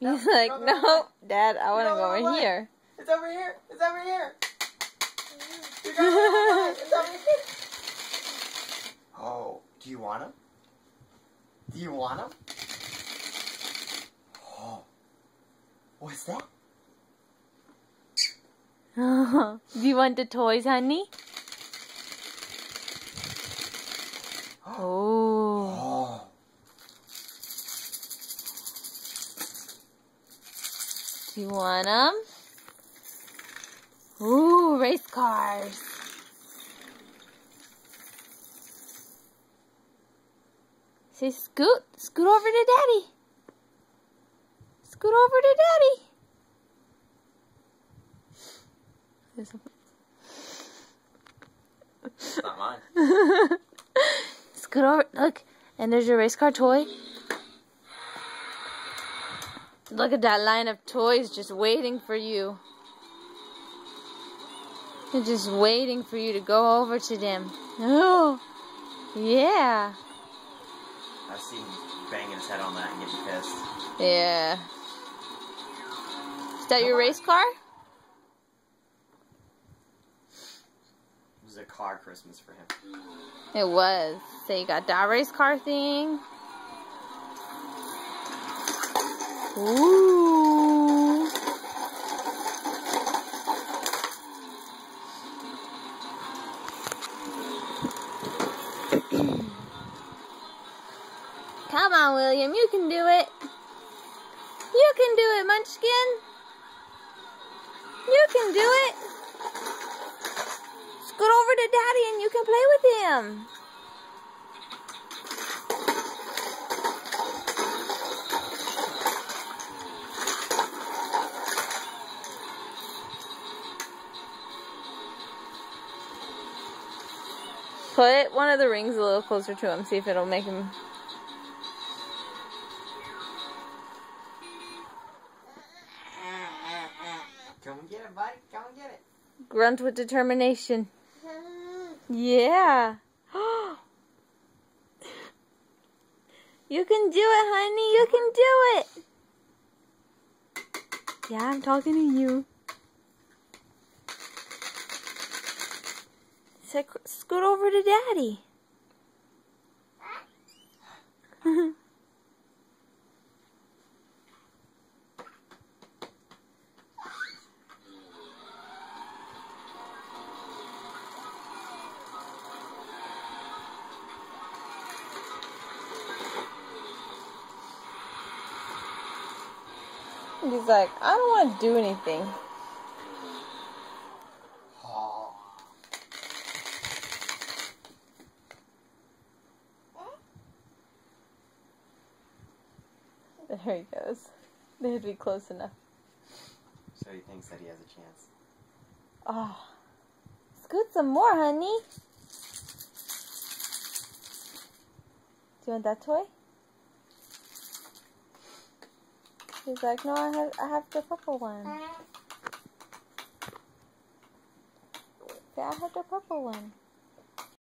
He's like, no, Dad, I want to go over here. It's over here. It's over here. You're going the wrong way. It's over here. Oh, do you want him? Do you want him? Oh, what's that? Do you want the toys, honey? Oh. Do you want them? Ooh, race cars. Say, scoot. Scoot over to Daddy. Scoot over to Daddy. It's not mine. Scoot over. Look, and there's your race car toy. Look at that line of toys just waiting for you. They're just waiting for you to go over to them. Oh, yeah. I've seen him banging his head on that and getting pissed. Yeah. Is that your race car? It was a car Christmas for him. It was. So you got that race car thing. Ooh. Come on, William. You can do it. You can do it, Munchkin. You can do it. Scoot over to Daddy and you can play with him. Put one of the rings a little closer to him, see if it'll make him... Come and get it, buddy. Come and get it. Grunt with determination. Yeah. You can do it, honey. You can do it. Yeah, I'm talking to you. Scoot over to Daddy. He's like, I don't want to do anything. There he goes. They had to be close enough. So he thinks that he has a chance. Oh. Scoot some more, honey. Do you want that toy? He's like, no, I have the purple one. Yeah, I have the purple one.